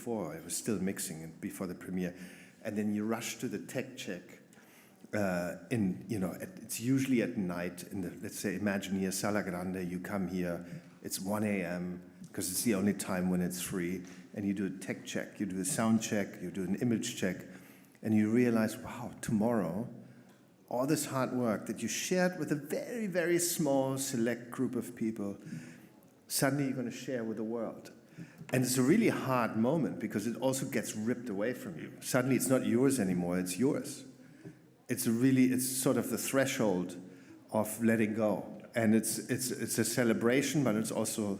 before. I was still mixing it before the premiere. And then you rush to the tech check. It's usually at night in the, let's say, Imagineer Sala Grande. You come here, it's 1 a.m. because it's the only time when it's free. And you do a tech check, you do a sound check, you do an image check, and you realize, wow, tomorrow, all this hard work that you shared with a very, very small select group of people, suddenly you're going to share with the world. And it's a really hard moment because it also gets ripped away from you. Suddenly it's not yours anymore, it's yours. It's sort of the threshold of letting go. And it's a celebration, but it's also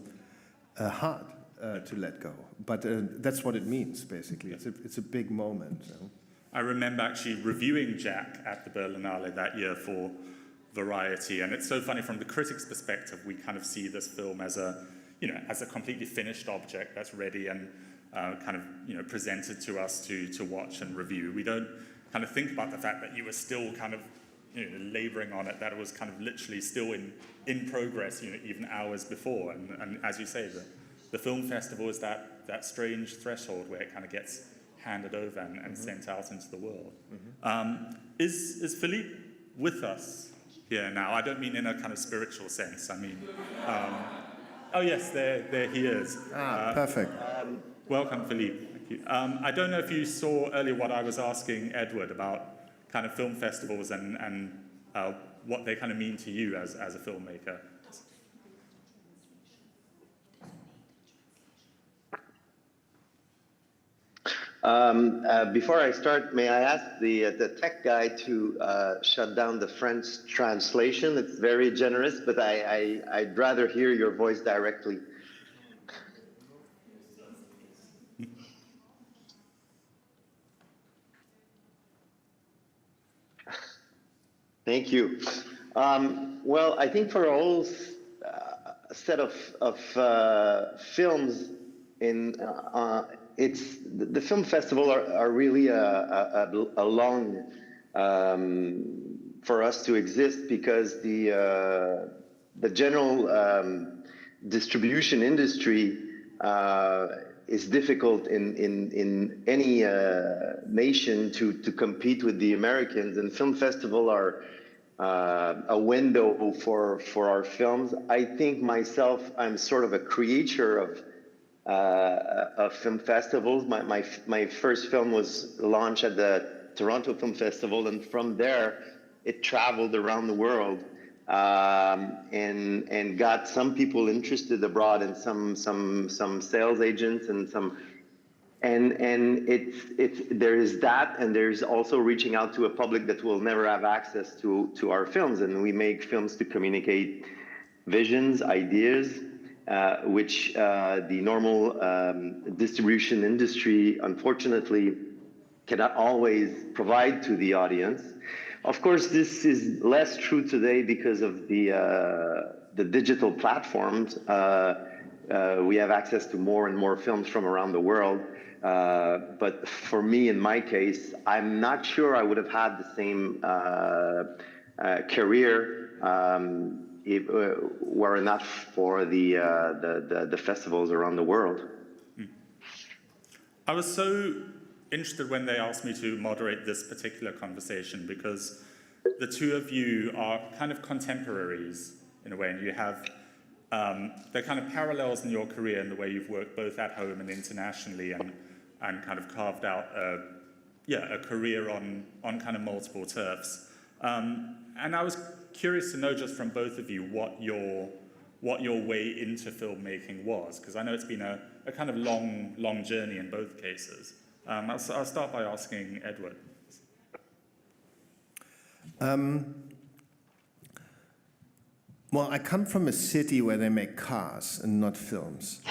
hard to let go. But that's what it means, basically. It's a big moment. You know? I remember actually reviewing Jack at the Berlinale that year for Variety, and it's so funny from the critics' perspective. We kind of see this film as a completely finished object that's ready and presented to us to watch and review. We don't kind of think about the fact that you were still kind of laboring on it, that it was kind of literally still in progress, even hours before. And as you say, the film festival is that strange threshold where it kind of gets handed over and sent out into the world. Is Philippe with us here now? I don't mean in a kind of spiritual sense. I mean, oh yes, there he is. Perfect. Welcome, Philippe. Thank you. I don't know if you saw earlier what I was asking Edward about kind of film festivals and what they kind of mean to you as a filmmaker. Before I start, may I ask the tech guy to shut down the French translation? It's very generous, but I'd rather hear your voice directly. Thank you. Well, I think for a whole set of films the film festival are really a long for us to exist because the general distribution industry is difficult in any nation to compete with the Americans, and film festival are a window for our films. I think myself, I'm sort of a creator of film festivals. My first film was launched at the Toronto Film Festival, and from there it traveled around the world and got some people interested abroad and some sales agents and there is that, and there's also reaching out to a public that will never have access to our films, and we make films to communicate visions, ideas, which the normal distribution industry, unfortunately, cannot always provide to the audience. Of course, this is less true today because of the digital platforms. We have access to more and more films from around the world. But for me, in my case, I'm not sure I would have had the same career were it not for the festivals around the world. I was so interested when they asked me to moderate this particular conversation because the two of you are kind of contemporaries in a way, and you have there are kind of parallels in your career in the way you've worked both at home and internationally, and kind of carved out a career on kind of multiple turfs. And I was curious to know just from both of you what your way into filmmaking was, because I know it's been a kind of long journey in both cases. I'll start by asking Edward. Well, I come from a city where they make cars and not films.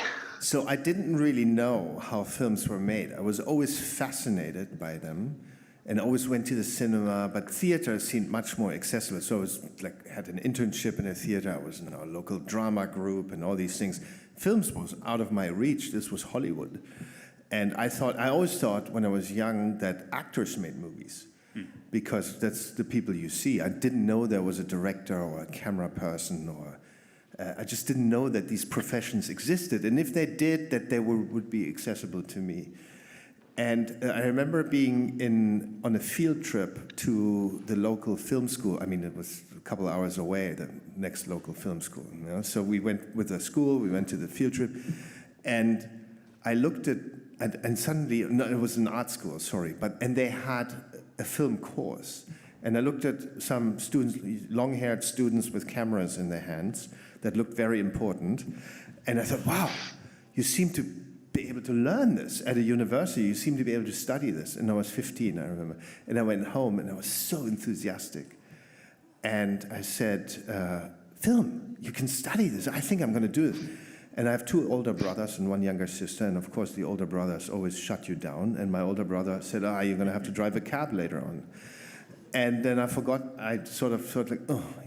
So I didn't really know how films were made. I was always fascinated by them and always went to the cinema, but theater seemed much more accessible. So I was had an internship in a theater. I was in a local drama group and all these things. Films was out of my reach. This was Hollywood. And I always thought when I was young that actors made movies because that's the people you see. I didn't know there was a director or a camera person or I just didn't know that these professions existed, and if they did, that they would be accessible to me. And I remember being on a field trip to the local film school. I mean, it was a couple hours away, the next local film school. You know? So we went with the school, we went to the field trip, and I looked at, and suddenly, no, it was an art school, sorry, and they had a film course. And I looked at some students, long-haired students with cameras in their hands that looked very important. And I thought, wow, you seem to be able to learn this at a university. You seem to be able to study this. And I was 15, I remember. And I went home and I was so enthusiastic. And I said, film, you can study this. I think I'm going to do this. And I have 2 older brothers and 1 younger sister. And of course, the older brothers always shut you down. And my older brother said, you're going to have to drive a cab later on. And then I forgot, I sort of thought like,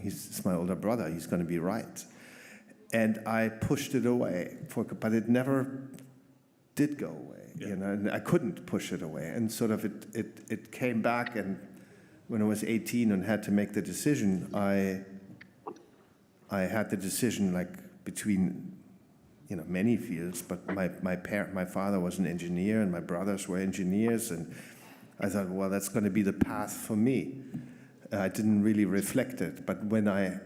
it's my older brother, he's going to be right. And I pushed it away, but it never did go away, you know, and I couldn't push it away. And sort of it came back, and when I was 18 and had to make the decision, I had the decision like between, you know, many fields, but my father was an engineer and my brothers were engineers, and I thought, well, that's going to be the path for me. I didn't really reflect it, but when I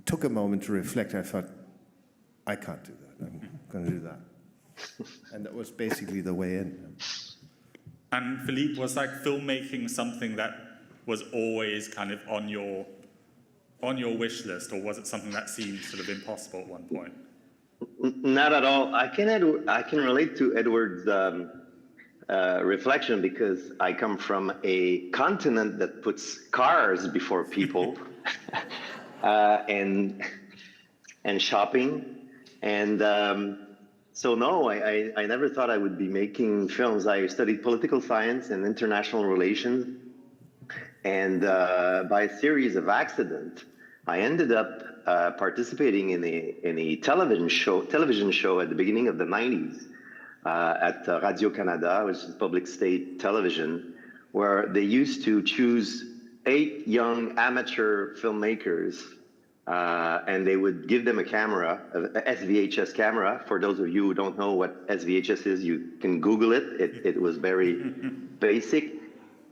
took a moment to reflect, I thought, I can't do that. I'm going to do that. And that was basically the way in. And Philippe, was like filmmaking something that was always kind of on your wish list, or was it something that seemed sort of impossible at one point? Not at all. I can relate to Edward's reflection, because I come from a continent that puts cars before people and shopping. And so no, I never thought I would be making films. I studied political science and international relations. And by a series of accidents, I ended up participating in a television show at the beginning of the 90s at Radio Canada, which is public state television, where they used to choose 8 young amateur filmmakers, and they would give them a camera, a SVHS camera. For those of you who don't know what SVHS is, you can Google it. It was very basic.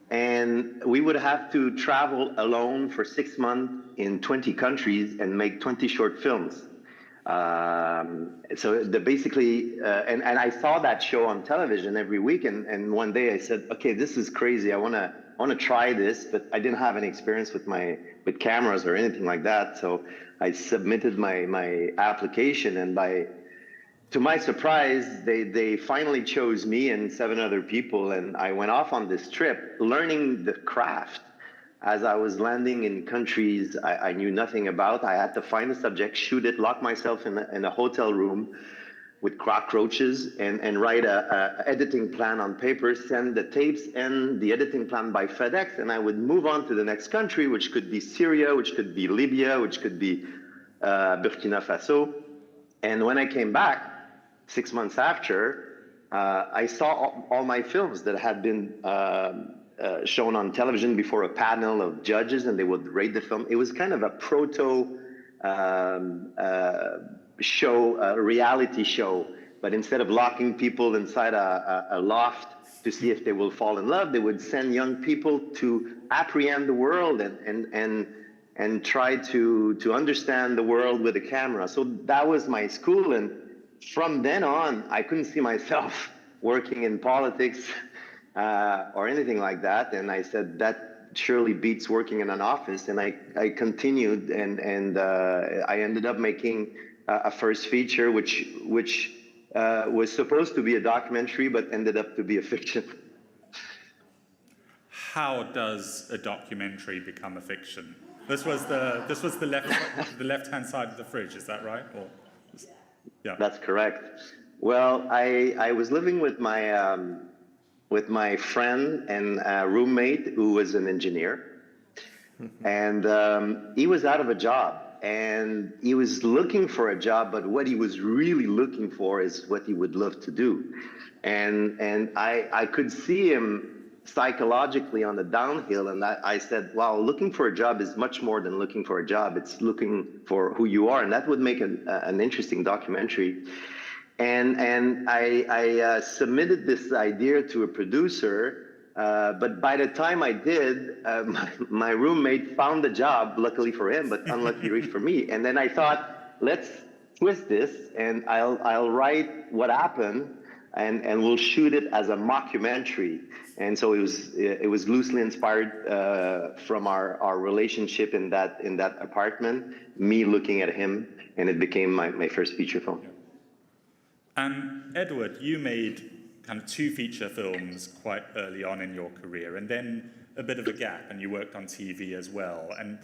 And we would have to travel alone for 6 months in 20 countries and make 20 short films. So basically, and I saw that show on television every week, and one day I said, okay, this is crazy. I want to try this, but I didn't have any experience with cameras or anything like that. So I submitted my application, and to my surprise, they finally chose me and 7 other people, and I went off on this trip learning the craft. As I was landing in countries I knew nothing about, I had to find a subject, shoot it, lock myself in a hotel room with cockroaches, and write a editing plan on paper, send the tapes and the editing plan by FedEx, and I would move on to the next country, which could be Syria, which could be Libya, which could be Burkina Faso. And when I came back 6 months after, I saw all my films that had been shown on television before a panel of judges, and they would rate the film. It was kind of a proto show, a reality show, but instead of locking people inside a loft to see if they will fall in love, they would send young people to apprehend the world and try to understand the world with a camera. So that was my school, and from then on, I couldn't see myself working in politics or anything like that. And I said, that surely beats working in an office. And I continued, and I ended up making a first feature, which was supposed to be a documentary, but ended up to be a fiction. How does a documentary become a fiction? This was the left-hand side of the fridge, is that right? Or, yeah. That's correct. Well, I was living with my friend and roommate who was an engineer, and he was out of a job, and he was looking for a job, but what he was really looking for is what he would love to do. And I could see him psychologically on the downhill, and I said, wow, looking for a job is much more than looking for a job. It's looking for who you are, and that would make an interesting documentary. And I submitted this idea to a producer, but by the time I did, my roommate found the job, luckily for him, but unluckily for me. And then I thought, let's twist this, and I'll write what happened, and we'll shoot it as a mockumentary. And so it was loosely inspired from our relationship in that apartment, me looking at him, and it became my first feature film. And Edward, you made kind of 2 feature films quite early on in your career, and then a bit of a gap, and you worked on TV as well. And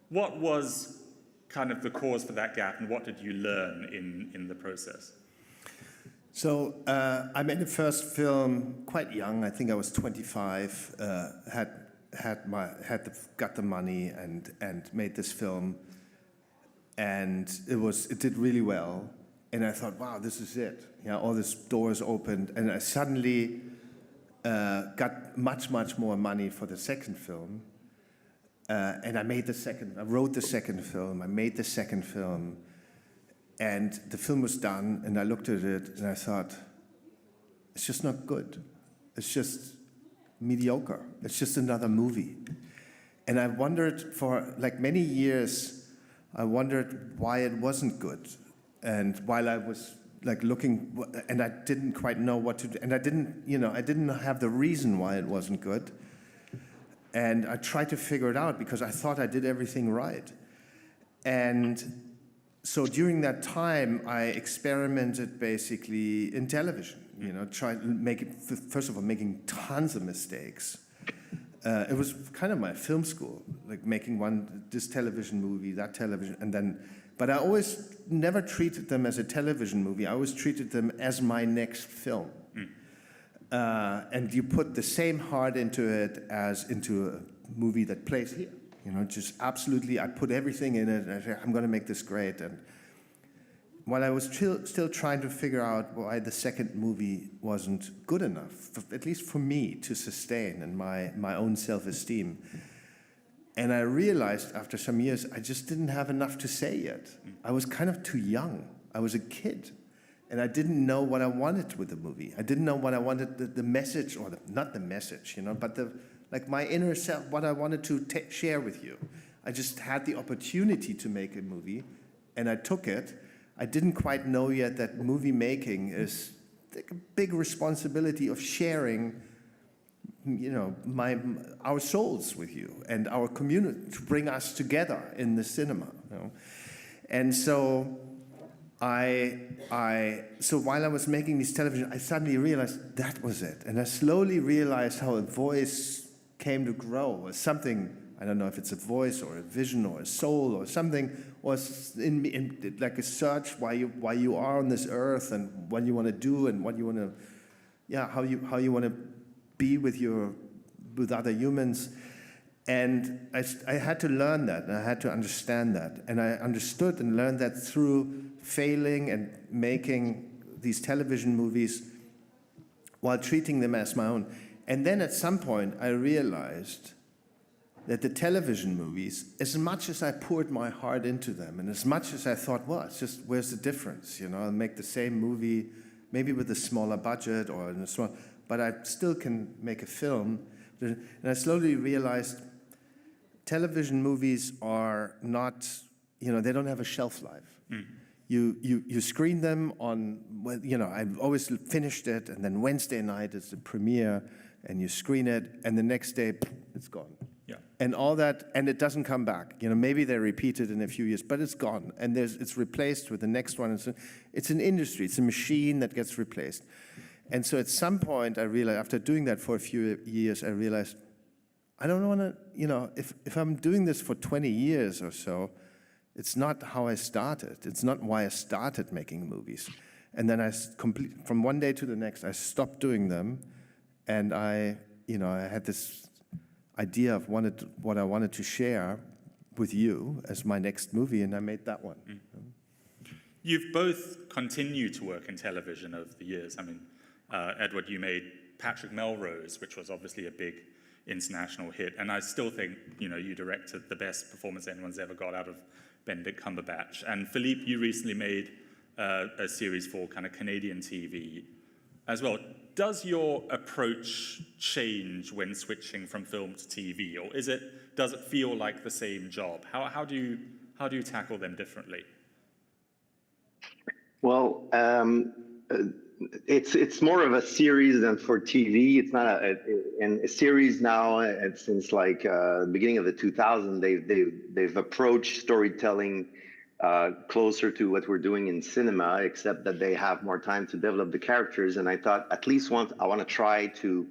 what was kind of the cause for that gap, and what did you learn in the process? So I made the first film quite young. I think I was 25. Got the money and made this film, and it did really well. And I thought, wow, this is it. All these doors opened, and I suddenly got much more money for the second film. And I wrote the second film. I made the second film. And the film was done, and I looked at it, and I thought, it's just not good. It's just mediocre. It's just another movie. And I wondered for like many years, I wondered why it wasn't good. And while I was like looking, and I didn't quite know what to do, and I didn't have the reason why it wasn't good. And I tried to figure it out because I thought I did everything right. And so during that time, I experimented basically in television, first of all, making tons of mistakes. It was kind of my film school, like making this television movie, that television, but I always never treated them as a television movie. I always treated them as my next film. And you put the same heart into it as into a movie that plays here. Just absolutely, I put everything in it, and I said, I'm going to make this great. And while I was still trying to figure out why the second movie wasn't good enough, at least for me, to sustain and my own self-esteem. And I realized after some years, I just didn't have enough to say yet. I was kind of too young. I was a kid. And I didn't know what I wanted with the movie. I didn't know what I wanted, the message, or not the message, but like my inner self, what I wanted to share with you. I just had the opportunity to make a movie, and I took it. I didn't quite know yet that movie making is like a big responsibility of sharing, our souls with you and our community, to bring us together in the cinema. And so so while I was making these television, I suddenly realized that was it, and I slowly realized how a voice came to grow, or something. I don't know if it's a voice or a vision or a soul or something, was in like a search why you are on this earth and what you want to do and what you want to, how you want to be with other humans. And I had to learn that, and I had to understand that, and I understood and learned that through failing and making these television movies while treating them as my own. And then at some point, I realized that the television movies, as much as I poured my heart into them, and as much as I thought, well, it's just, where's the difference? I'll make the same movie, maybe with a smaller budget or in a small, but I still can make a film. And I slowly realized television movies are not, they don't have a shelf life. You screen them on, I've always finished it, and then Wednesday night is the premiere, and you screen it, and the next day, it's gone. Yeah. And all that, and it doesn't come back. Maybe they repeat it in a few years, but it's gone, and it's replaced with the next one. It's an industry. It's a machine that gets replaced. And so at some point, I realized, after doing that for a few years, I realized, I don't want to, if I'm doing this for 20 years or so, it's not how I started. It's not why I started making movies. And then from one day to the next, I stopped doing them. And I had this idea of what I wanted to share with you as my next movie, and I made that one. You've both continued to work in television over the years. I mean, Edward, you made Patrick Melrose, which was obviously a big international hit, and I still think, you know, you directed the best performance anyone's ever got out of Benedict Cumberbatch. And Philippe, you recently made a series for kind of Canadian TV as well. Does your approach change when switching from film to TV, or does it feel like the same job? How do you tackle them differently? Well, it's more of a series than for TV. It's not a series now. Since like the beginning of the 2000s, they've approached storytelling closer to what we're doing in cinema, except that they have more time to develop the characters. And I thought at least once I want to try to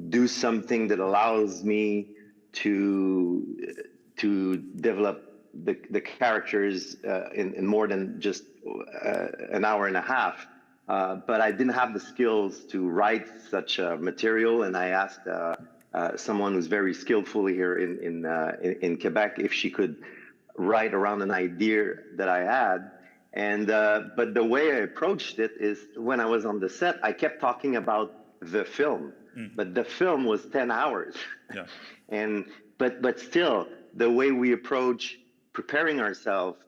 do something that allows me to develop the characters in more than just an hour and a half. But I didn't have the skills to write such material, and I asked someone who's very skillful here in Quebec if she could write around an idea that I had. And but the way I approached it is when I was on the set, I kept talking about the film, but the film was 10 hours. Yeah. But still, the way we approach preparing ourselves,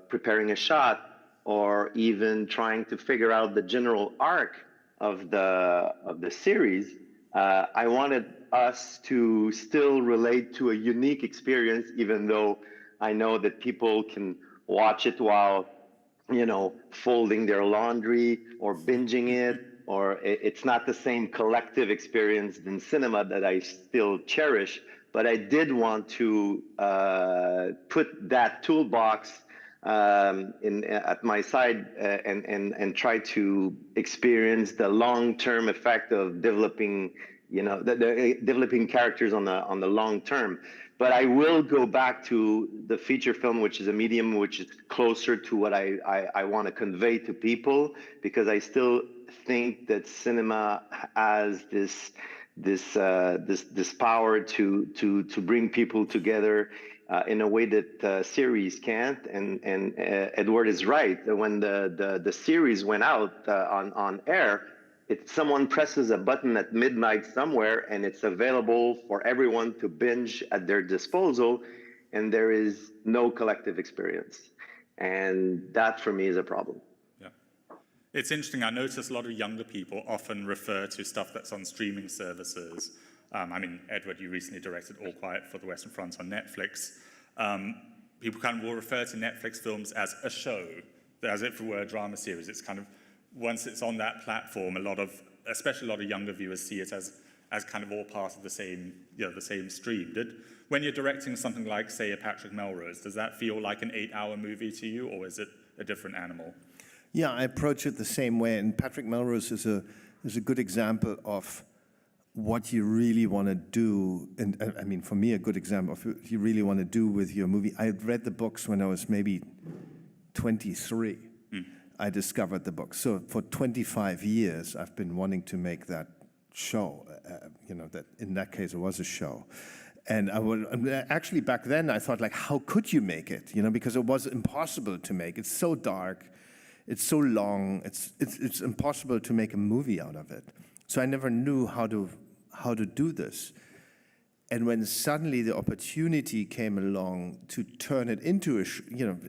preparing a shot, or even trying to figure out the general arc of the series, I wanted us to still relate to a unique experience, even though I know that people can watch it while, you know, folding their laundry or binging it, or it's not the same collective experience than cinema that I still cherish. But I did want to put that toolbox at my side and try to experience the long-term effect of developing, you know, developing characters on the long term. But I will go back to the feature film, which is a medium which is closer to what I want to convey to people, because I still think that cinema has this power to bring people together in a way that series can't. And Edward is right. When the series went out on air, someone presses a button at midnight somewhere, and it's available for everyone to binge at their disposal, and there is no collective experience. And that, for me, is a problem. Yeah. It's interesting. I notice a lot of younger people often refer to stuff that's on streaming services. I mean, Edward, you recently directed All Quiet for the Western Front on Netflix. People kind of will refer to Netflix films as a show, as if it were a drama series. It's kind of, once it's on that platform, especially a lot of younger viewers see it as kind of all part of the same, you know, the same stream. When you're directing something like, say, a Patrick Melrose, does that feel like an 8-hour movie to you, or is it a different animal? Yeah, I approach it the same way, and Patrick Melrose is a good example of what you really want to do, and I mean, for me, a good example of what you really want to do with your movie. I read the books when I was maybe 23. I discovered the book. So for 25 years, I've been wanting to make that show. You know, that in that case, it was a show. And actually back then, I thought, like, how could you make it? You know, because it was impossible to make. It's so dark, it's so long. It's impossible to make a movie out of it. So I never knew how to do this. And when suddenly the opportunity came along to turn it into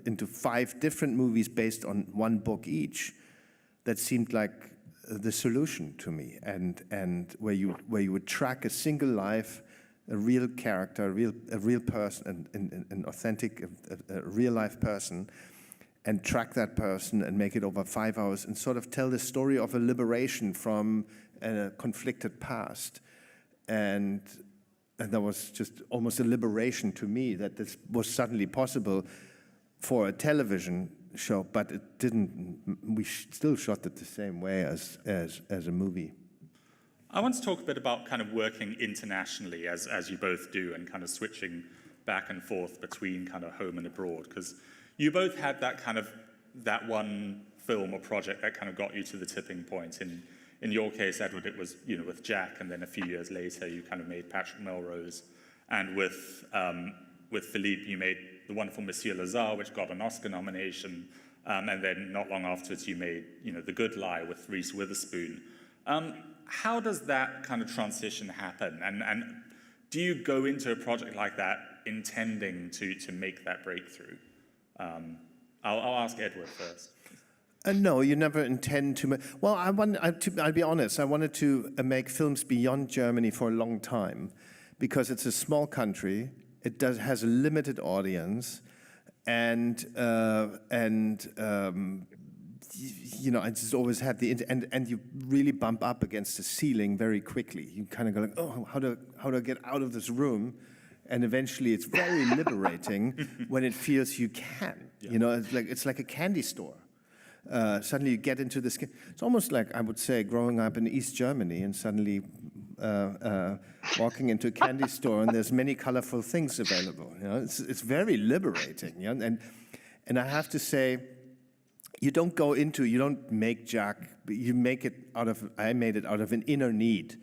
into 5 different movies based on 1 book each, that seemed like the solution to me. And where you would track a single life, a real character, a real person, an authentic, a real life person, and track that person and make it over 5 hours and sort of tell the story of a liberation from a conflicted past. And that was just almost a liberation to me that this was suddenly possible for a television show, but it didn't. We still shot it the same way as a movie. I want to talk a bit about kind of working internationally, as you both do, and kind of switching back and forth between kind of home and abroad, because you both had that one film or project that kind of got you to the tipping point. In your case, Edward, it was, you know, with Jack, and then a few years later, you kind of made Patrick Melrose, and with Philippe, you made the wonderful Monsieur Lazare, which got an Oscar nomination, and then not long afterwards, you made, you know, The Good Lie with Reese Witherspoon. how does that kind of transition happen? And do you go into a project like that intending to make that breakthrough? I'll ask Edward first. No, you never intend to. Well, I'll be honest. I wanted to make films beyond Germany for a long time, because it's a small country. It has a limited audience, and you know, I just always had and you really bump up against the ceiling very quickly. You kind of go like, oh, how do I get out of this room? And eventually, it's very liberating when it feels you can. Yeah. You know, it's like a candy store. Suddenly you get into this. It's almost like, I would say, growing up in East Germany and suddenly walking into a candy store and there's many colorful things available. You know, it's very liberating. You know? And I have to say, you don't make Jack. You make it out of. I made it out of an inner need.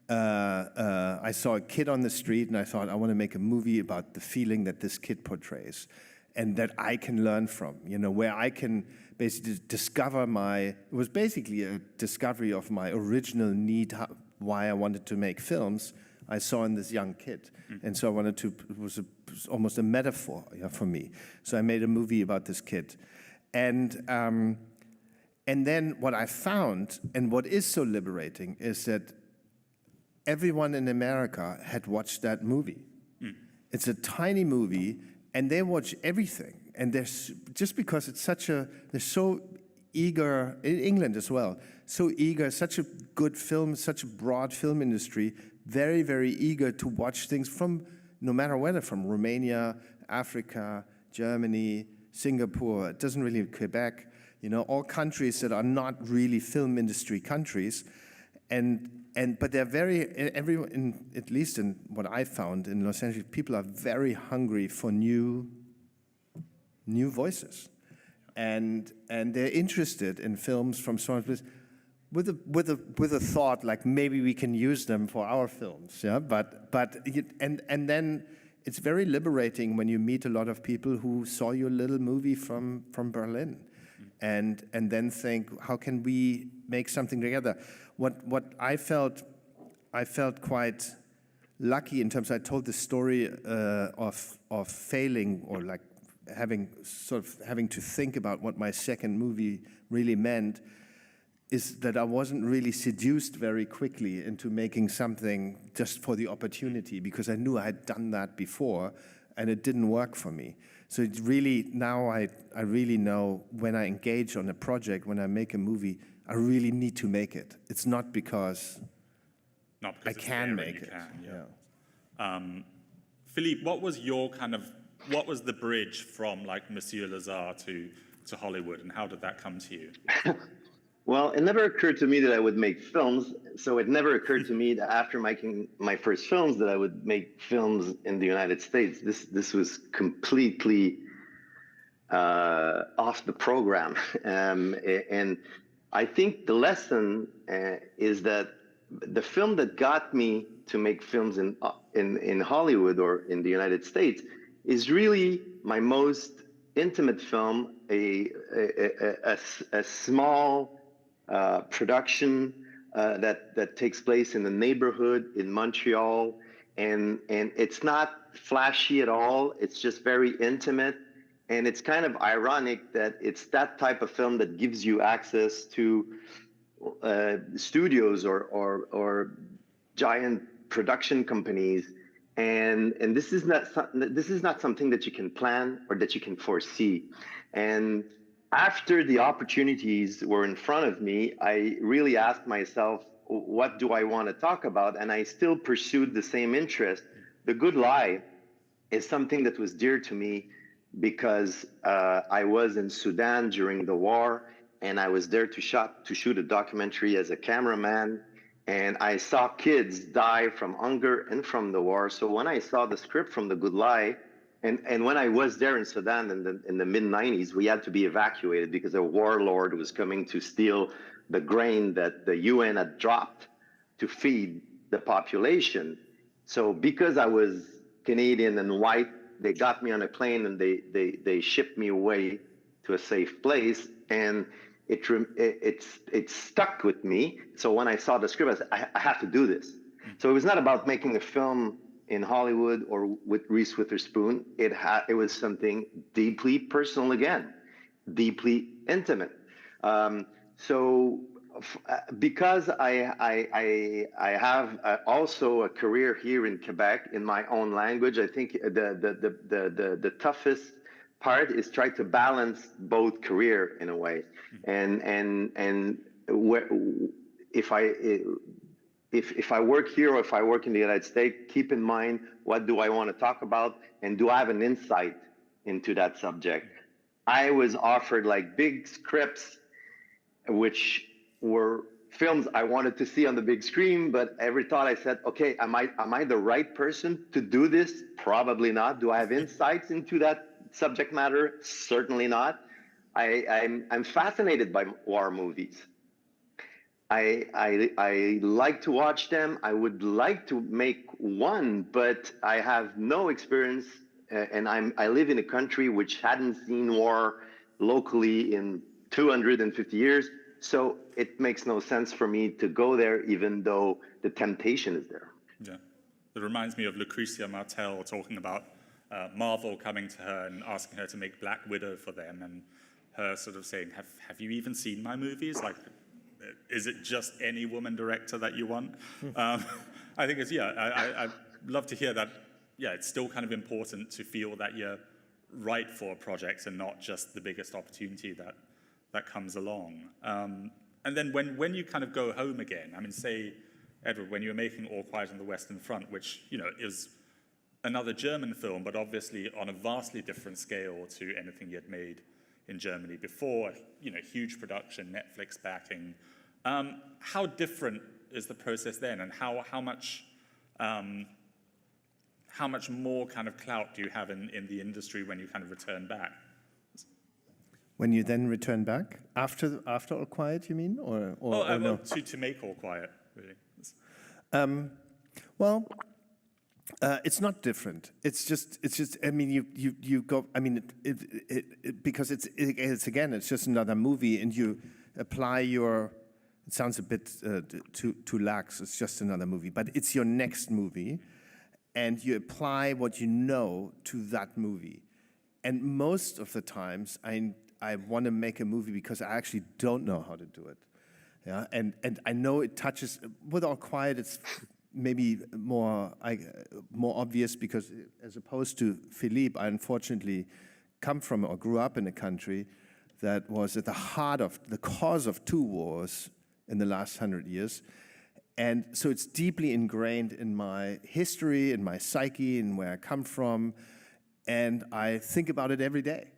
I saw a kid on the street and I thought, I want to make a movie about the feeling that this kid portrays, and that I can learn from. You know, where I can basically discover it was basically a discovery of my original need, why I wanted to make films, I saw in this young kid. And so it was almost a metaphor, you know, for me. So I made a movie about this kid. And then what I found, and what is so liberating, is that everyone in America had watched that movie. It's a tiny movie, and they watch everything. And just because it's they're so eager, in England as well, so eager, such a good film, such a broad film industry, very, very eager to watch things from, no matter whether, from Romania, Africa, Germany, Singapore, it doesn't really, Quebec, you know, all countries that are not really film industry countries. But they're at least in what I found in Los Angeles, people are very hungry for new voices, and they're interested in films from someone with a thought like, maybe we can use them for our films, yeah. But then it's very liberating when you meet a lot of people who saw your little movie from Berlin, and then think, how can we make something together? What I felt quite lucky in terms. I told the story of failing, or like having to think about what my second movie really meant, is that I wasn't really seduced very quickly into making something just for the opportunity, because I knew I had done that before and it didn't work for me. So it really, now I really know, when I engage on a project, when I make a movie, I really need to make it. It's not because I can make it. Yeah. Philippe, what was the bridge from like Monsieur Lazare to Hollywood, and how did that come to you? Well, it never occurred to me that I would make films. So it never occurred to me that after making my first films that I would make films in the United States. This was completely off the program. And I think the lesson is that the film that got me to make films in Hollywood or in the United States is really my most intimate film, a small production that takes place in the neighborhood in Montreal, and it's not flashy at all. It's just very intimate, and it's kind of ironic that it's that type of film that gives you access to studios or giant production companies, and this is not something that you can plan or that you can foresee. And after the opportunities were in front of me, I really asked myself, what do I want to talk about? And I still pursued the same interest. The Good Lie is something that was dear to me because I was in Sudan during the war, and I was there to shoot a documentary as a cameraman, and I saw kids die from hunger and from the war. So when I saw the script from The Good Lie, and when I was there in Sudan in the mid-90s, we had to be evacuated because a warlord was coming to steal the grain that the UN had dropped to feed the population. So because I was Canadian and white, they got me on a plane and they shipped me away to a safe place. And it stuck with me. So when I saw the script, I said, I have to do this. So it was not about making a film in Hollywood or with Reese Witherspoon. It was something deeply personal again, deeply intimate. Because I have also a career here in Quebec in my own language, I think the toughest part is try to balance both career in a way, and if I work here or if I work in the United States, keep in mind what do I want to talk about and do I have an insight into that subject. I was offered like big scripts, which were films I wanted to see on the big screen, but every thought I said, okay, am I the right person to do this? Probably not. Do I have insights into that subject matter? Certainly not. I'm fascinated by war movies. I like to watch them. I would like to make one, but I have no experience, and I live in a country which hadn't seen war locally in 250 years. So it makes no sense for me to go there, even though the temptation is there. Yeah, it reminds me of Lucretia Martel talking about Marvel coming to her and asking her to make Black Widow for them, and her sort of saying, "Have you even seen my movies? Like, is it just any woman director that you want?" I think it's I'd love to hear that. Yeah, it's still kind of important to feel that you're right for a project and not just the biggest opportunity that comes along. And then when you kind of go home again, I mean, say, Edward, when you were making All Quiet on the Western Front, which, is another German film, but obviously on a vastly different scale to anything you had made in Germany before, huge production, Netflix backing. How different is the process then, and how much more kind of clout do you have in the industry when you kind of return back? When you then return back after All Quiet, you mean, or no? To make All Quiet, really. It's not different. It's just. I mean, you go. I mean, because it's again, it's just another movie, and you apply your. It sounds a bit too lax. It's just another movie, but it's your next movie, and you apply what you know to that movie. And most of the times, I want to make a movie because I actually don't know how to do it. Yeah, and I know it touches. With All Quiet, it's maybe more obvious because, as opposed to Philippe, I unfortunately come from or grew up in a country that was at the heart of the cause of two wars in the last 100 years. And so it's deeply ingrained in my history, in my psyche, and where I come from. And I think about it every day.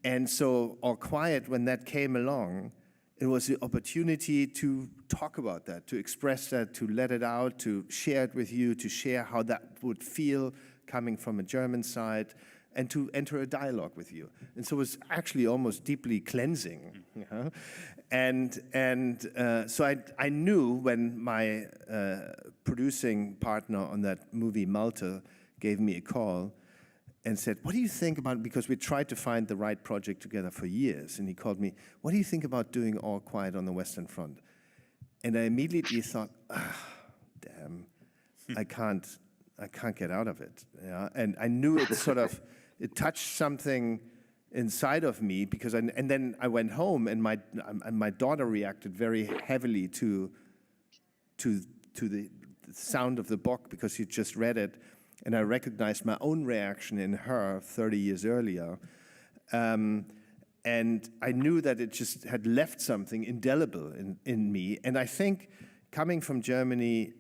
And so All Quiet, when that came along, it was the opportunity to talk about that, to express that, to let it out, to share it with you, to share how that would feel coming from a German side, and to enter a dialogue with you. And so it was actually almost deeply cleansing. So I knew when my producing partner on that movie, Malte, gave me a call and said, "What do you think about," because we tried to find the right project together for years, and he called me, "What do you think about doing All Quiet on the Western Front?" And I immediately thought, damn, I can't get out of it. Yeah? And I knew it it touched something inside of me, because and then I went home, and my daughter reacted very heavily to the sound of the book, because she just read it. And I recognized my own reaction in her 30 years earlier. And I knew that it just had left something indelible in me. And I think coming from Germany,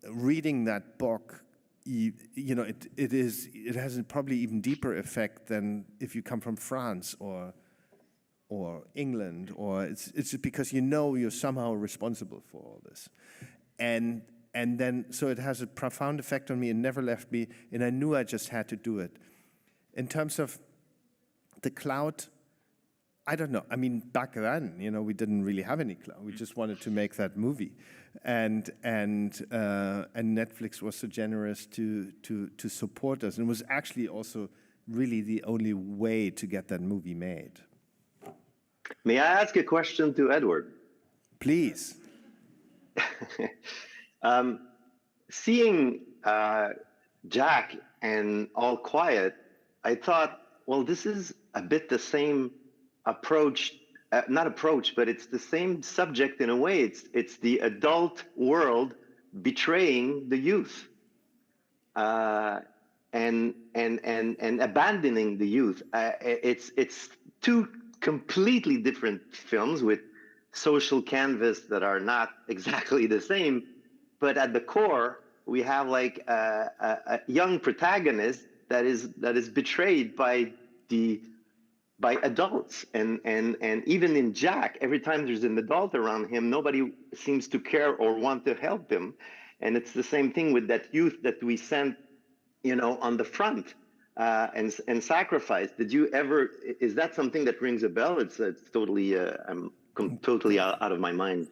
reading that book, it has a probably even deeper effect than if you come from France or England, or it's just because you're somehow responsible for all this. And then, so it has a profound effect on me and never left me, and I knew I just had to do it. In terms of the clout, I don't know. I mean, back then, we didn't really have any clout. We just wanted to make that movie, and Netflix was so generous to support us, and it was actually also really the only way to get that movie made. May I ask a question to Edward? Please. Seeing Jack and All Quiet, I thought, well, this is a bit the same approach, not approach, but it's the same subject in a way. It's the adult world betraying the youth and abandoning the youth. It's two completely different films with social canvas that are not exactly the same, but at the core we have like a young protagonist that is betrayed by adults, and even in Jack, every time there's an adult around him, nobody seems to care or want to help him, and it's the same thing with that youth that we sent, on the front and sacrificed. Did you ever? Is that something that rings a bell? It's totally. I'm totally out of my mind.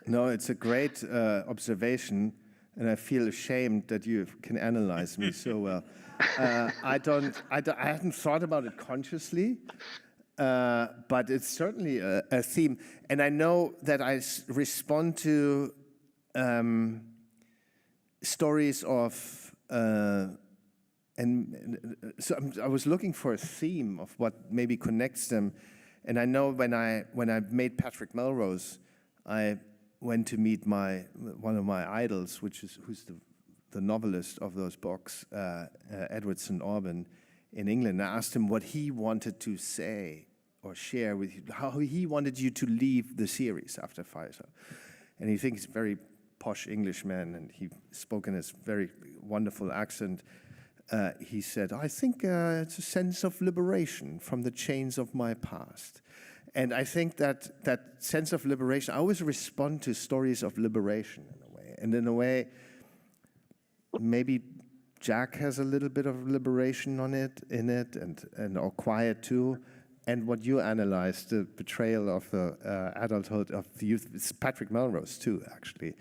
No, it's a great observation, and I feel ashamed that you can analyze me so well. I hadn't thought about it consciously, but it's certainly a theme, and I know that I respond to stories of. So I was looking for a theme of what maybe connects them, and I know when I made Patrick Melrose, I went to meet one of my idols, who's the novelist of those books, Edward St. Aubyn, in England. I asked him what he wanted to say or share with you, how he wanted you to leave the series after Pfizer, and he thinks he's a very posh Englishman, and he spoke in his very wonderful accent. He said, I think it's a sense of liberation from the chains of my past. And I think that sense of liberation, I always respond to stories of liberation in a way. And in a way, maybe Jack has a little bit of liberation in it, and All Quiet too. And what you analyzed, the betrayal of the adulthood of the youth, it's Patrick Melrose too, actually.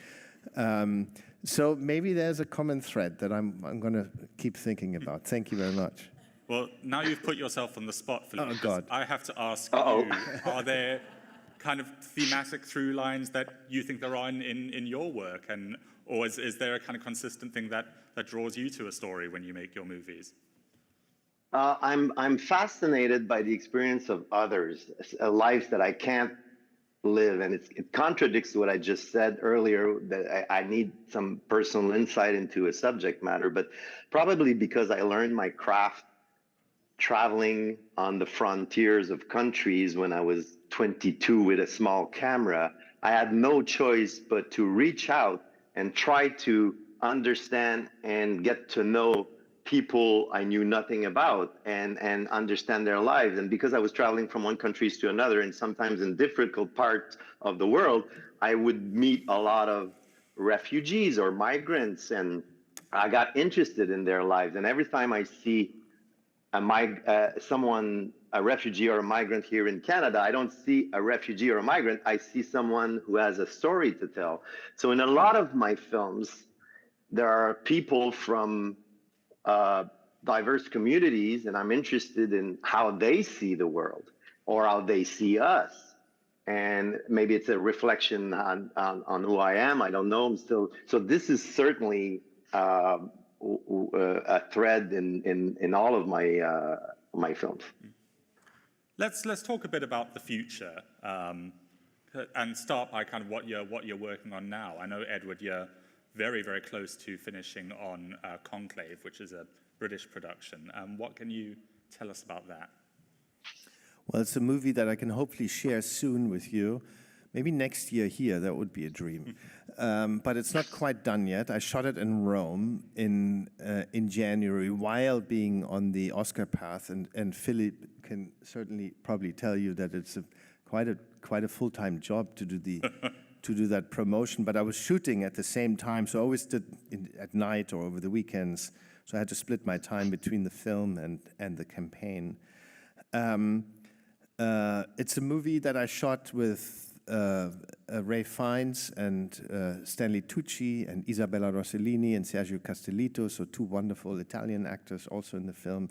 So maybe there's a common thread that I'm going to keep thinking about. Thank you very much. Well, now you've put yourself on the spot, Philippe. Oh, God. I have to ask you, are there kind of thematic through lines that you think there are in your work? Or is there a kind of consistent thing that draws you to a story when you make your movies? I'm fascinated by the experience of others, lives that I can't live, and it contradicts what I just said earlier, that I need some personal insight into a subject matter, but probably because I learned my craft traveling on the frontiers of countries when I was 22 with a small camera. I had no choice but to reach out and try to understand and get to know people I knew nothing about, and understand their lives. And because I was traveling from one country to another, and sometimes in difficult parts of the world, I would meet a lot of refugees or migrants, and I got interested in their lives. And every time I see a refugee or a migrant here in Canada, I don't see a refugee or a migrant, I see someone who has a story to tell. So in a lot of my films, there are people from diverse communities, and I'm interested in how they see the world or how they see us. And maybe it's a reflection on who I am. I don't know. I'm still. So this is certainly a thread in all of my films. Let's talk a bit about the future, and start by kind of what you're working on now. I know, Edward, you're very, very close to finishing on Conclave, which is a British production. What can you tell us about that? Well, it's a movie that I can hopefully share soon with you. Maybe next year here, that would be a dream. But it's not quite done yet. I shot it in Rome in January while being on the Oscar path, and Philippe can certainly probably tell you that it's quite a full-time job to do that promotion. But I was shooting at the same time, so I always did at night or over the weekends. So I had to split my time between the film and the campaign. It's a movie that I shot with Ray Fiennes and Stanley Tucci and Isabella Rossellini and Sergio Castellito, so two wonderful Italian actors also in the film.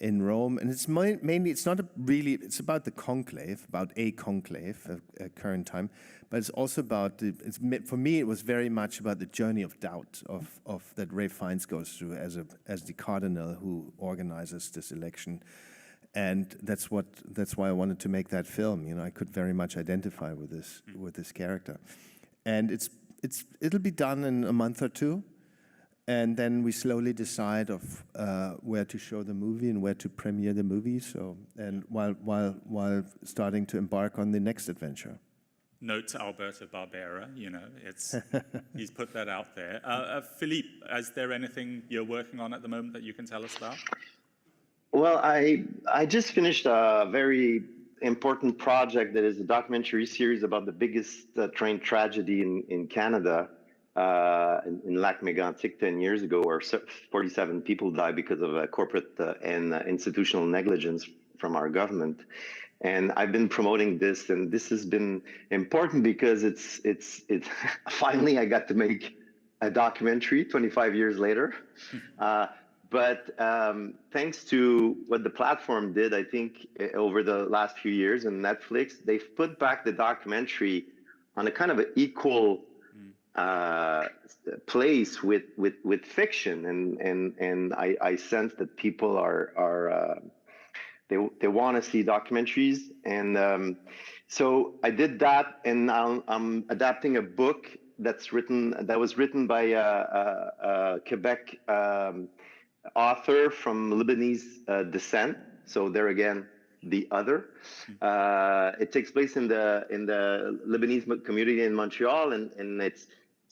in Rome, and it's mainly, it's not it's about the conclave, about a conclave at current time, but it's also about for me it was very much about the journey of doubt of that Ray Fiennes goes through as the cardinal who organizes this election, and that's why I wanted to make that film. You know, I could very much identify with this character, and it'll be done in a month or two. And then we slowly decide of where to show the movie and where to premiere the movie. So, and while starting to embark on the next adventure. Note to Alberto Barbera, you know, he's put that out there. Philippe, is there anything you're working on at the moment that you can tell us about? Well, I just finished a very important project that is a documentary series about the biggest train tragedy in Canada. In Lac Mégantic 10 years ago, where 47 people died because of corporate and institutional negligence from our government. And I've been promoting this, and this has been important because it's finally I got to make a documentary 25 years later. But thanks to what the platform did, I think over the last few years, and Netflix, they've put back the documentary on a kind of an equal place with fiction, and I sense that people are they want to see documentaries, and so I did that, and I'm adapting a book that was written by a Quebec author from Lebanese descent. So there again, the other. It takes place in the Lebanese community in Montreal, and it's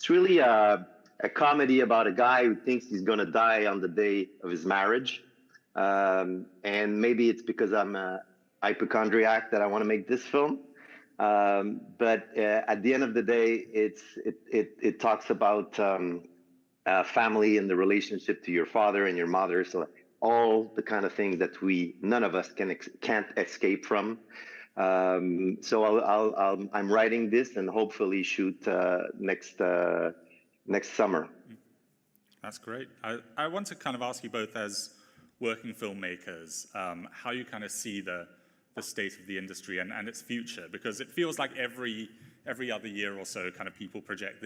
really a comedy about a guy who thinks he's going to die on the day of his marriage. And maybe it's because I'm a hypochondriac that I want to make this film. But at the end of the day, it talks about family and the relationship to your father and your mother. So all the kind of things that none of us can't escape from. So I'm writing this and hopefully shoot next summer. That's great. I want to kind of ask you both, as working filmmakers, how you kind of see the state of the industry and its future, because it feels like every other year or so, kind of people project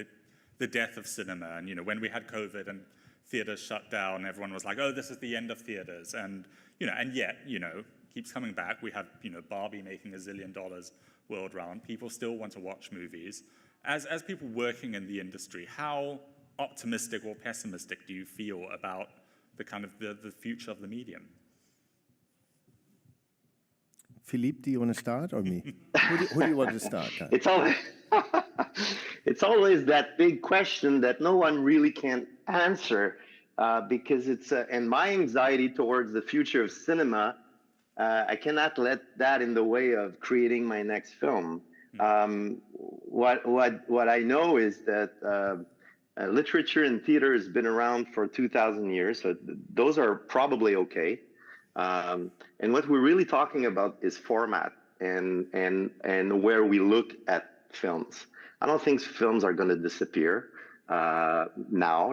the death of cinema. And, you know, when we had COVID and theaters shut down, everyone was like, oh, this is the end of theaters. And, you know, and yet, you know, keeps coming back. We have, you know, Barbie making $1 zillion world round. People still want to watch movies. As people working in the industry, how optimistic or pessimistic do you feel about the kind of the future of the medium? Philippe, do you want to start, or me? Who do you want to start? It's always that big question that no one really can answer, because it's and my anxiety towards the future of cinema, I cannot let that in the way of creating my next film. What I know is that literature and theater has been around for 2,000 years, so those are probably okay. And what we're really talking about is format and where we look at films. I don't think films are going to disappear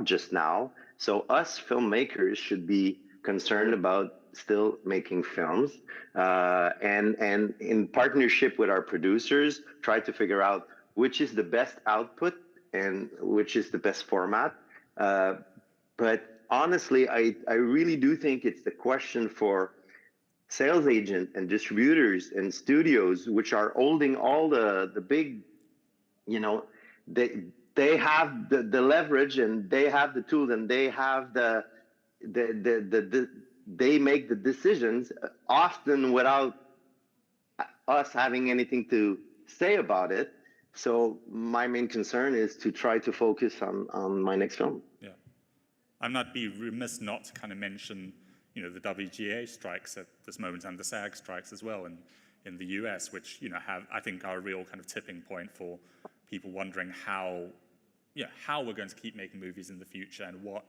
just now. So us filmmakers should be concerned about still making films, and in partnership with our producers, try to figure out which is the best output and which is the best format. But honestly, I really do think it's the question for sales agent and distributors and studios, which are holding all the big, you know, they have the leverage and they have the tools and they have they make the decisions often without us having anything to say about it. So my main concern is to try to focus on my next film. Yeah, I might be remiss not to kind of mention, you know, the WGA strikes at this moment and the SAG strikes as well in the US, which, you know, I think are a real kind of tipping point for people wondering how we're going to keep making movies in the future and what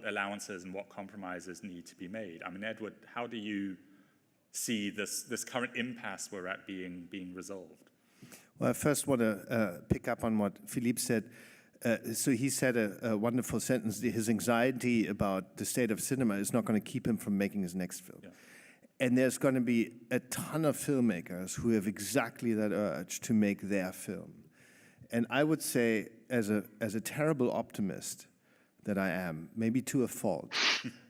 allowances and what compromises need to be made. I mean, Edward, how do you see this current impasse we're at being resolved? Well, I first want to pick up on what Philippe said. so he said a wonderful sentence. His anxiety about the state of cinema is not going to keep him from making his next film. Yeah. And there's going to be a ton of filmmakers who have exactly that urge to make their film. And I would say, as a terrible optimist that I am, maybe to a fault,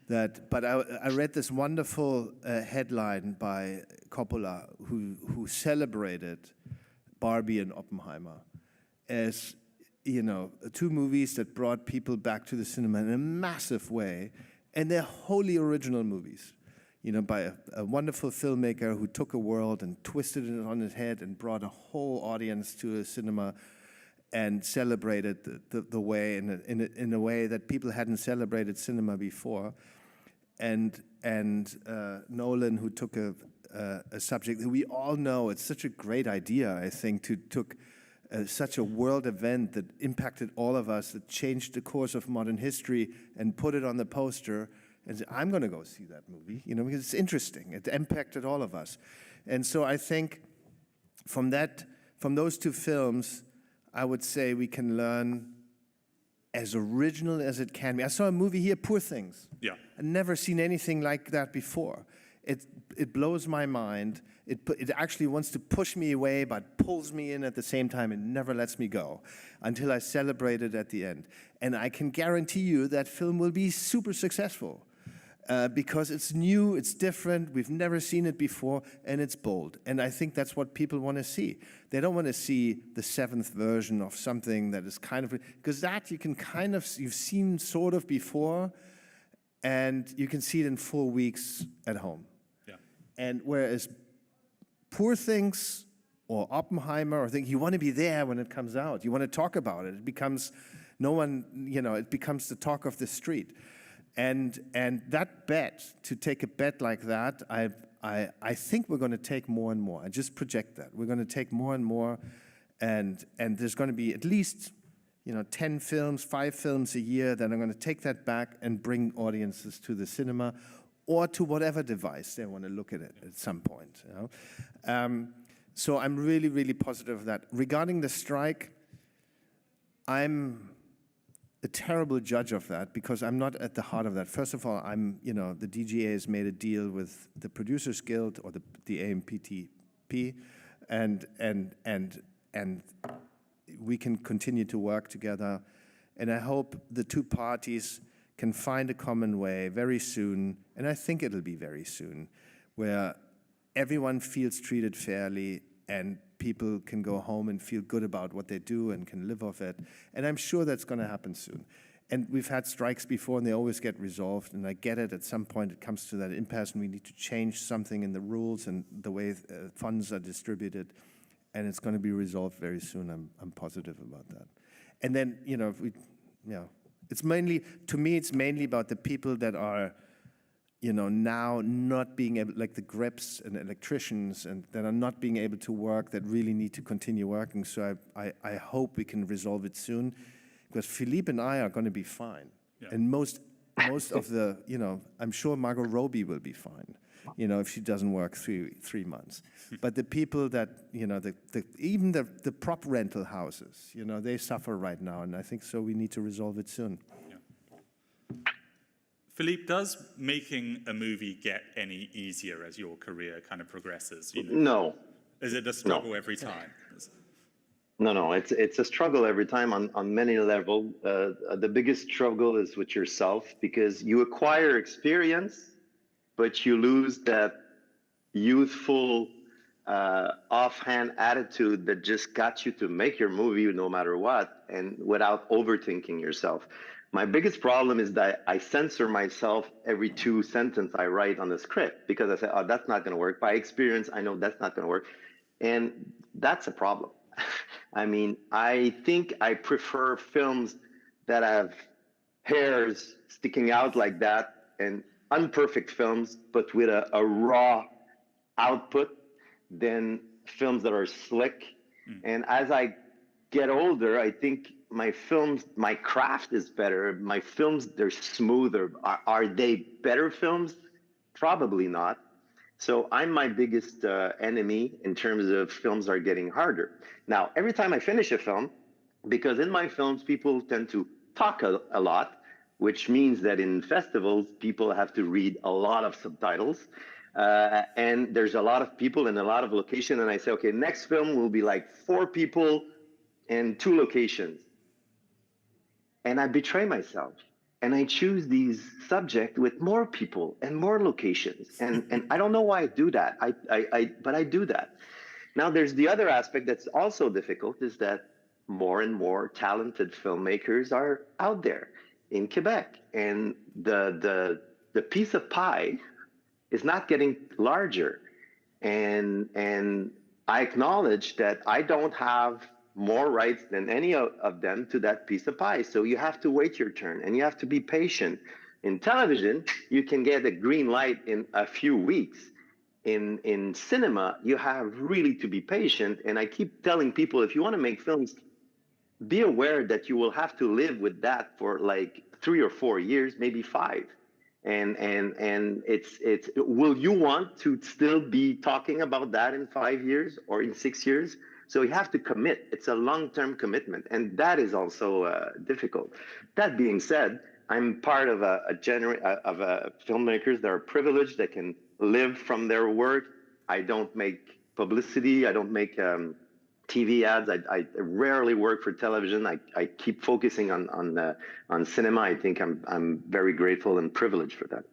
but I read this wonderful headline by Coppola who celebrated Barbie and Oppenheimer as, you know, two movies that brought people back to the cinema in a massive way, and they're wholly original movies, you know, by a wonderful filmmaker who took a world and twisted it on its head and brought a whole audience to a cinema and celebrated the way in a way that people hadn't celebrated cinema before, and Nolan, who took a subject that we all know, it's such a great idea, I think, took such a world event that impacted all of us, that changed the course of modern history, and put it on the poster and said, I'm going to go see that movie, you know, because it's interesting. It impacted all of us. And so I think from those two films, I would say we can learn as original as it can be. I saw a movie here, Poor Things. Yeah. I'd never seen anything like that before. It blows my mind. It actually wants to push me away, but pulls me in at the same time and never lets me go until I celebrate it at the end. And I can guarantee you that film will be super successful because it's new, it's different, we've never seen it before, and it's bold. And I think that's what people want to see. They don't want to see the seventh version of something that is kind of, because that you can kind of, you've seen sort of before, and you can see it in 4 weeks at home. Yeah. And whereas Poor Things or Oppenheimer, or you want to be there when it comes out. You want to talk about it. It becomes it becomes the talk of the street. And that bet, to take a bet like that, I think we're going to take more and more. I just project that. We're going to take more and more, and there's going to be at least 10 films, 5 films a year that are going to take that back and bring audiences to the cinema or to whatever device they want to look at it at some point. So I'm really, really positive of that. Regarding the strike, I'm a terrible judge of that because I'm not at the heart of that. First of all, the DGA has made a deal with the Producers Guild or the AMPTP, and we can continue to work together. And I hope the two parties can find a common way very soon, and I think it'll be very soon, where everyone feels treated fairly and people can go home and feel good about what they do and can live off it. And I'm sure that's going to happen soon. And we've had strikes before, and they always get resolved. And I get it. At some point, it comes to that impasse, and we need to change something in the rules and the way funds are distributed. And it's going to be resolved very soon. I'm positive about that. And then, it's mainly, to me, it's mainly about the people that are, now not being able, like the grips and electricians, and that are not being able to work, that really need to continue working. So I hope we can resolve it soon, because Philippe and I are going to be fine. Yeah. And most of the, I'm sure Margot Robbie will be fine, if she doesn't work 3 months. But the people that, even the prop rental houses, they suffer right now. And I think so we need to resolve it soon. Philippe, does making a movie get any easier as your career kind of progresses? No. Is it a struggle every time? No, it's a struggle every time on many levels. The biggest struggle is with yourself, because you acquire experience, but you lose that youthful, offhand attitude that just got you to make your movie no matter what, and without overthinking yourself. My biggest problem is that I censor myself every 2 sentences I write on the script, because I say, oh, that's not going to work. By experience, I know that's not going to work. And that's a problem. I mean, I think I prefer films that have hairs sticking out like that, and unperfect films, but with a raw output, than films that are slick. And as I get older, I think my films, my craft is better. My films, they're smoother. Are they better films? Probably not. So I'm my biggest enemy in terms of films are getting harder. Now, every time I finish a film, because in my films, people tend to talk a lot, which means that in festivals, people have to read a lot of subtitles. And there's a lot of people in a lot of locations. And I say, okay, next film will be like 4 people and 2 locations. And I betray myself. And I choose these subjects with more people and more locations. And I don't know why I do that, but I do that. Now, there's the other aspect that's also difficult, is that more and more talented filmmakers are out there in Quebec. And the piece of pie is not getting larger. And I acknowledge that I don't have more rights than any of them to that piece of pie. So you have to wait your turn and you have to be patient. In television, you can get a green light in a few weeks. In cinema, you have really to be patient. And I keep telling people, if you want to make films, be aware that you will have to live with that for like 3 or 4 years, maybe 5. And it's will you want to still be talking about that in 5 years or in 6 years? So you have to commit. It's a long-term commitment, and that is also difficult. That being said, I'm part of a filmmakers that are privileged, that can live from their work. I don't make publicity. I don't make TV ads. I rarely work for television. I keep focusing on cinema. I think I'm very grateful and privileged for that.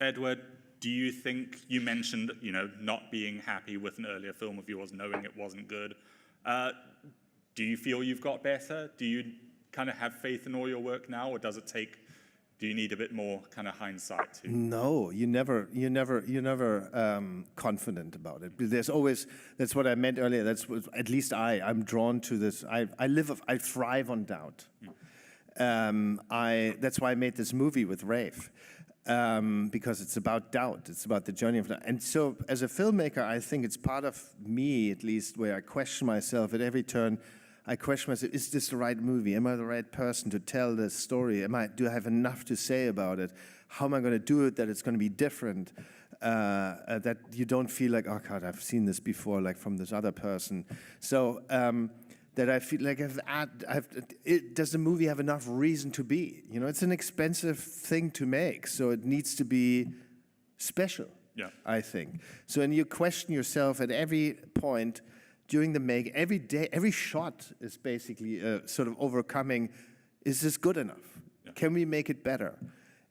Edward, do you think, you mentioned, not being happy with an earlier film of yours, knowing it wasn't good. Do you feel you've got better? Do you kind of have faith in all your work now, or do you need a bit more kind of hindsight too? No, you're never confident about it. There's always, that's what I meant earlier. That's what, at least I'm drawn to this. I thrive on doubt. That's why I made this movie with Rafe. Because it's about doubt. It's about the journey of doubt. And so as a filmmaker, I think it's part of me, at least, where I question myself at every turn. I question myself, is this the right movie? Am I the right person to tell this story? Do I have enough to say about it? How am I going to do it that it's going to be different? That you don't feel like, oh God, I've seen this before, like from this other person. So that I feel like does the movie have enough reason to be? It's an expensive thing to make, so it needs to be special, yeah. I think. So when you question yourself at every point during the make, every day, every shot is basically sort of overcoming, is this good enough? Yeah. Can we make it better?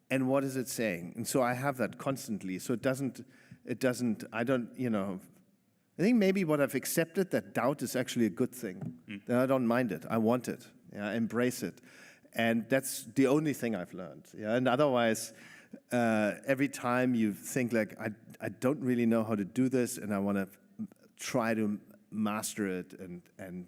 And what is it saying? And so I have that constantly. So I think maybe what I've accepted, that doubt is actually a good thing. That I don't mind it. I want it. Yeah, I embrace it. And that's the only thing I've learned. Yeah, and otherwise, every time you think like, I don't really know how to do this, and I want to try to master it and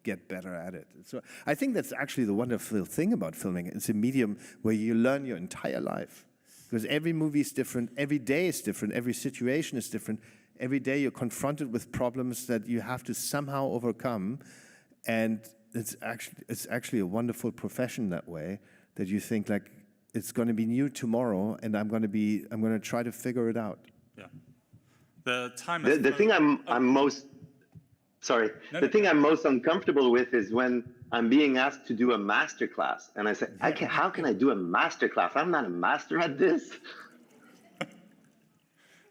get better at it. So I think that's actually the wonderful thing about filming. It's a medium where you learn your entire life. Because every movie is different, every day is different, every situation is different. Every day you're confronted with problems that you have to somehow overcome, and it's actually a wonderful profession that way, that you think like it's going to be new tomorrow, and I'm going to try to figure it out. Yeah. The thing I'm most uncomfortable with is when I'm being asked to do a master class, and I say, how can I do a master class? I'm not a master at this.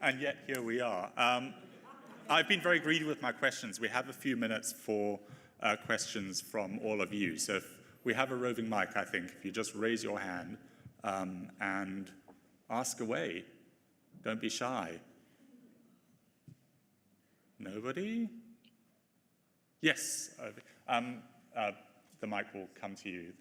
And yet here we are. I've been very greedy with my questions. We have a few minutes for questions from all of you. So if we have a roving mic, I think, if you just raise your hand and ask away. Don't be shy. Nobody? Yes. The mic will come to you.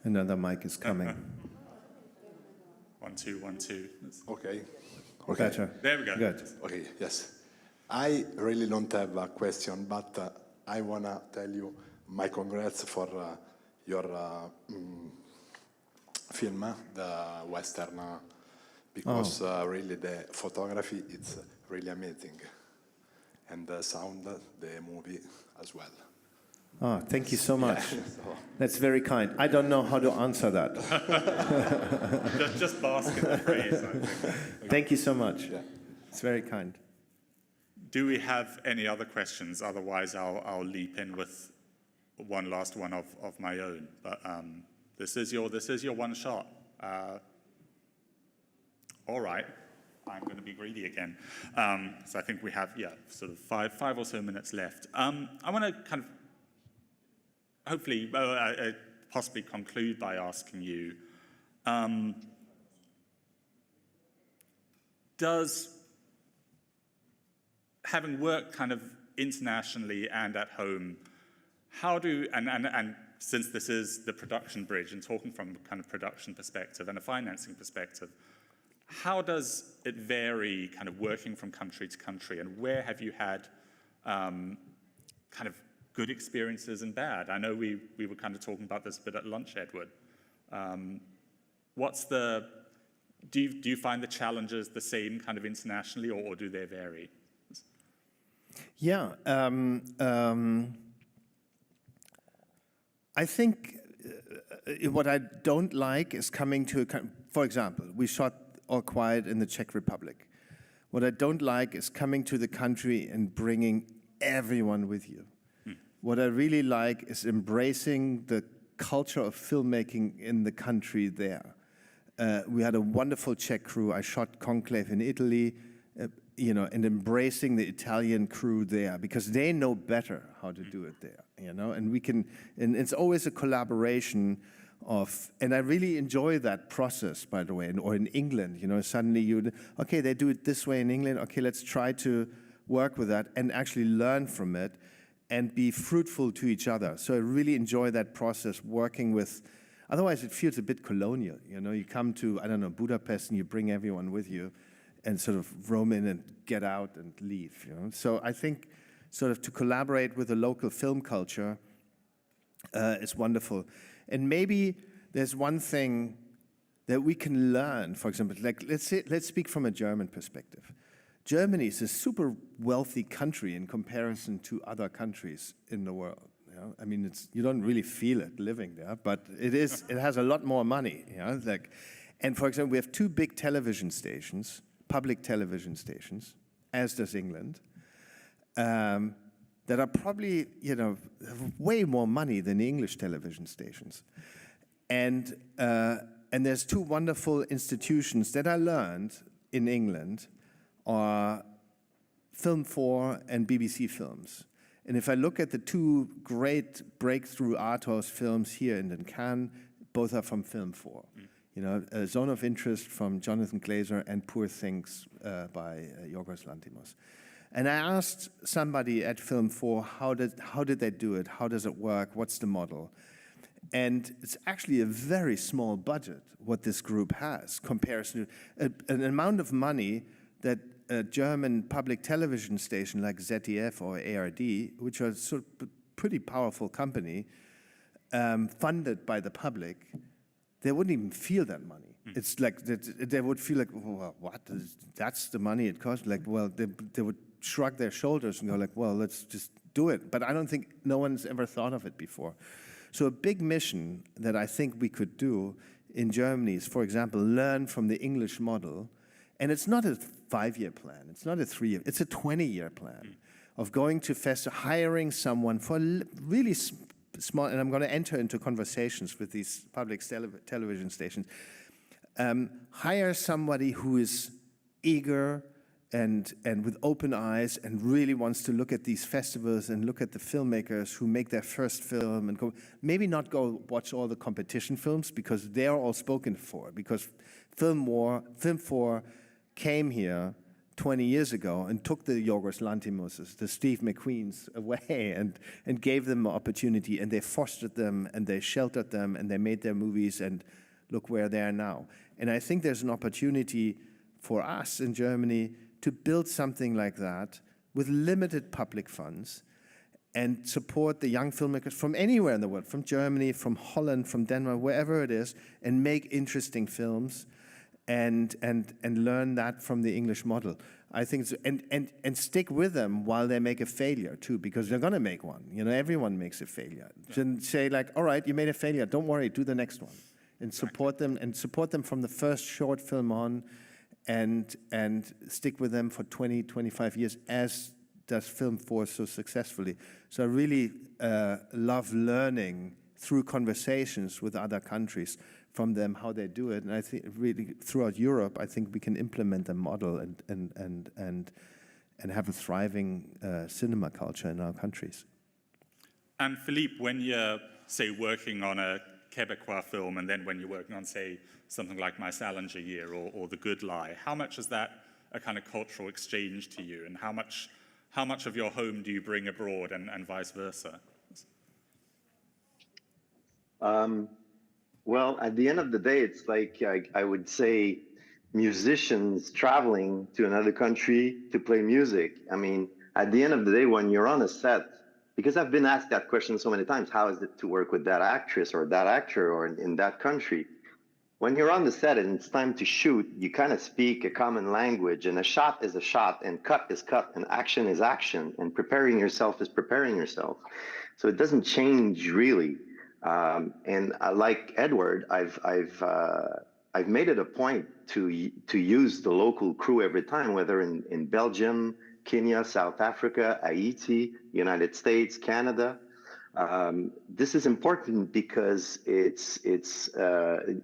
Another mic is coming. 1, 2, 1, 2. Okay. Better. There we go. Good. Okay, yes. I really don't have a question, but I want to tell you my congrats for your film, the Western because really the photography it's really amazing, and the sound, the movie as well. Oh, thank you so much. Yeah. That's very kind. I don't know how to answer that. Just bask in the praise, I think. Thank you so much. Yeah. It's very kind. Do we have any other questions? Otherwise, I'll leap in with one last one of my own. But this is your one shot. All right, I'm going to be greedy again. So I think we have sort of five or so minutes left. I want to kind of hopefully possibly conclude by asking you, does having worked kind of internationally and at home, how do, and since this is the production bridge and talking from a kind of production perspective and a financing perspective, how does it vary kind of working from country to country, and where have you had kind of good experiences and bad? I know we were kind of talking about this a bit at lunch, Edward. Do you find the challenges the same kind of internationally, or do they vary? Yeah, I think what I don't like is coming to for example, we shot All Quiet in the Czech Republic. What I don't like is coming to the country and bringing everyone with you. What I really like is embracing the culture of filmmaking in the country there. We had a wonderful Czech crew. I shot Conclave in Italy, and embracing the Italian crew there because they know better how to do it there, and and it's always a collaboration and I really enjoy that process, by the way, or in England, suddenly okay, they do it this way in England, okay, let's try to work with that and actually learn from it and be fruitful to each other. So I really enjoy that process, working with, otherwise it feels a bit colonial, you come to, I don't know, Budapest and you bring everyone with you and sort of roam in and get out and leave, So I think sort of to collaborate with the local film culture is wonderful. And maybe there's one thing that we can learn, for example, like let's speak from a German perspective. Germany is a super wealthy country in comparison to other countries in the world. I mean, you don't really feel it living there, but it has a lot more money. And for example, we have 2 big television stations, public television stations, as does England, that are probably, have way more money than the English television stations. And there's 2 wonderful institutions that I learned in England are Film 4 and BBC Films. And if I look at the 2 great breakthrough art house films here in Cannes, both are from Film 4. A Zone of Interest from Jonathan Glazer and Poor Things by Yorgos Lanthimos. And I asked somebody at Film 4, how did they do it? How does it work? What's the model? And it's actually a very small budget, what this group has, comparison to an amount of money that a German public television station like ZDF or ARD, which are sort of pretty powerful company, funded by the public, they wouldn't even feel that money. It's like they would feel like, well, what? That's the money it costs. Like, well, they would shrug their shoulders and go like, well, let's just do it. But I don't think no one's ever thought of it before. So a big mission that I think we could do in Germany is, for example, learn from the English model. And it's not a 5-year plan. It's not a 3-year. It's a 20-year plan of going to festival, hiring someone for really small, and I'm going to enter into conversations with these public television stations, hire somebody who is eager and with open eyes and really wants to look at these festivals and look at the filmmakers who make their first film and maybe not go watch all the competition films because they're all spoken for, because Film 4 came here 20 years ago and took the Yorgos Lanthimoses, the Steve McQueens away and gave them an opportunity, and they fostered them and they sheltered them and they made their movies, and look where they are now. And I think there's an opportunity for us in Germany to build something like that with limited public funds and support the young filmmakers from anywhere in the world, from Germany, from Holland, from Denmark, wherever it is, and make interesting films and learn that from the English model. I think, and stick with them while they make a failure too, because they're gonna make one. You know, everyone makes a failure. Just say like, all right, you made a failure. Don't worry, do the next one, and support them from the first short film on, and stick with them for 20, 25 years, as does Film 4 so successfully. So I really love learning through conversations with other countries from them how they do it, and I think really throughout Europe, I think we can implement a model and have a thriving cinema culture in our countries. And Philippe, when you're, say, working on a Quebecois film, and then when you're working on, say, something like My Salinger Year or The Good Lie, how much is that a kind of cultural exchange to you, and how much of your home do you bring abroad, and vice versa? Well, at the end of the day, it's like I would say musicians traveling to another country to play music. I mean, at the end of the day, when you're on a set, because I've been asked that question so many times, how is it to work with that actress or that actor or in that country? When you're on the set and it's time to shoot, you kind of speak a common language, and a shot is a shot, and cut is cut, and action is action, and preparing yourself is preparing yourself. So it doesn't change really. And like Edward, I've made it a point to use the local crew every time, whether in Belgium, Kenya, South Africa, Haiti, United States, Canada. This is important because it's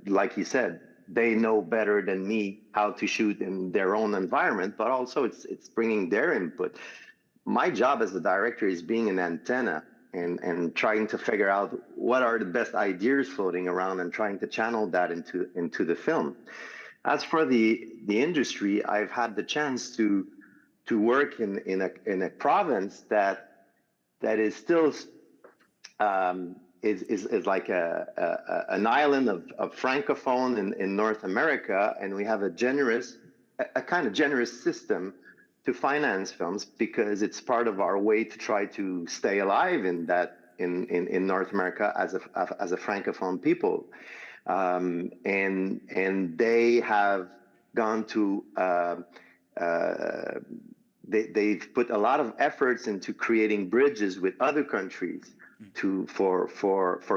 like he said, they know better than me how to shoot in their own environment, but also it's bringing their input. My job as a director is being an antenna and trying to figure out what are the best ideas floating around and trying to channel that into the film. As for the industry, I've had the chance to work in a province that is still is like an island of francophone in North America, and we have a kind of generous system to finance films, because it's part of our way to try to stay alive in North America as a francophone people, and they have gone to they've put a lot of efforts into creating bridges with other countries for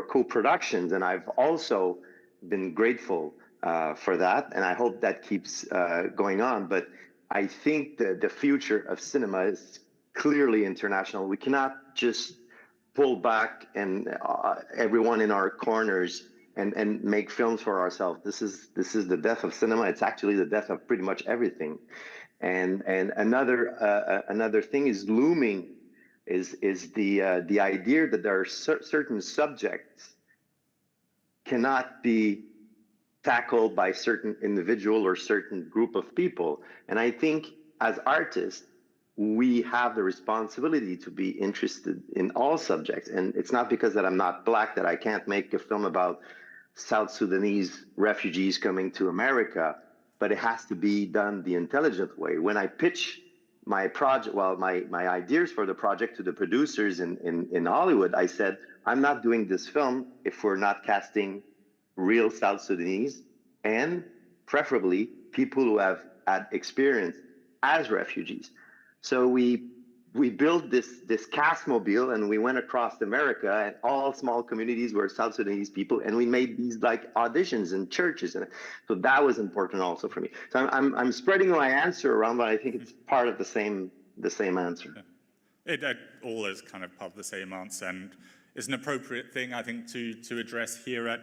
co-productions, and I've also been grateful for that, and I hope that keeps going on. But I think the future of cinema is clearly international. We cannot just pull back and everyone in our corners and make films for ourselves. This is the death of cinema. It's actually the death of pretty much everything. And another thing is looming is the idea that there are certain subjects cannot be tackled by certain individual or certain group of people. And I think as artists, we have the responsibility to be interested in all subjects. And it's not because that I'm not Black that I can't make a film about South Sudanese refugees coming to America, but it has to be done the intelligent way. When I pitch my project, my ideas for the project to the producers in Hollywood, I said, I'm not doing this film if we're not casting real South Sudanese, and preferably people who have had experience as refugees. So we built this cast mobile, and we went across America, and all small communities were South Sudanese people, and we made these like auditions in churches, and so that was important also for me. So I'm spreading my answer around, but I think it's part of the same answer. Yeah. It all is kind of part of the same answer, and is an appropriate thing, I think, to address here at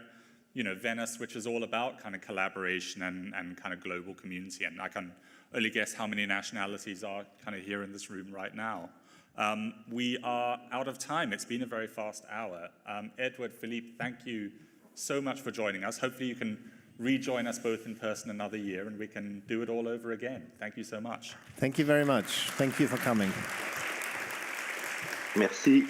Venice, which is all about kind of collaboration and kind of global community. And I can only guess how many nationalities are kind of here in this room right now. We are out of time. It's been a very fast hour. Edward, Philippe, thank you so much for joining us. Hopefully you can rejoin us both in person another year, and we can do it all over again. Thank you so much. Thank you very much. Thank you for coming. Merci.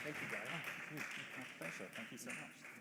Thank you, guys. My pleasure. Thank you so much.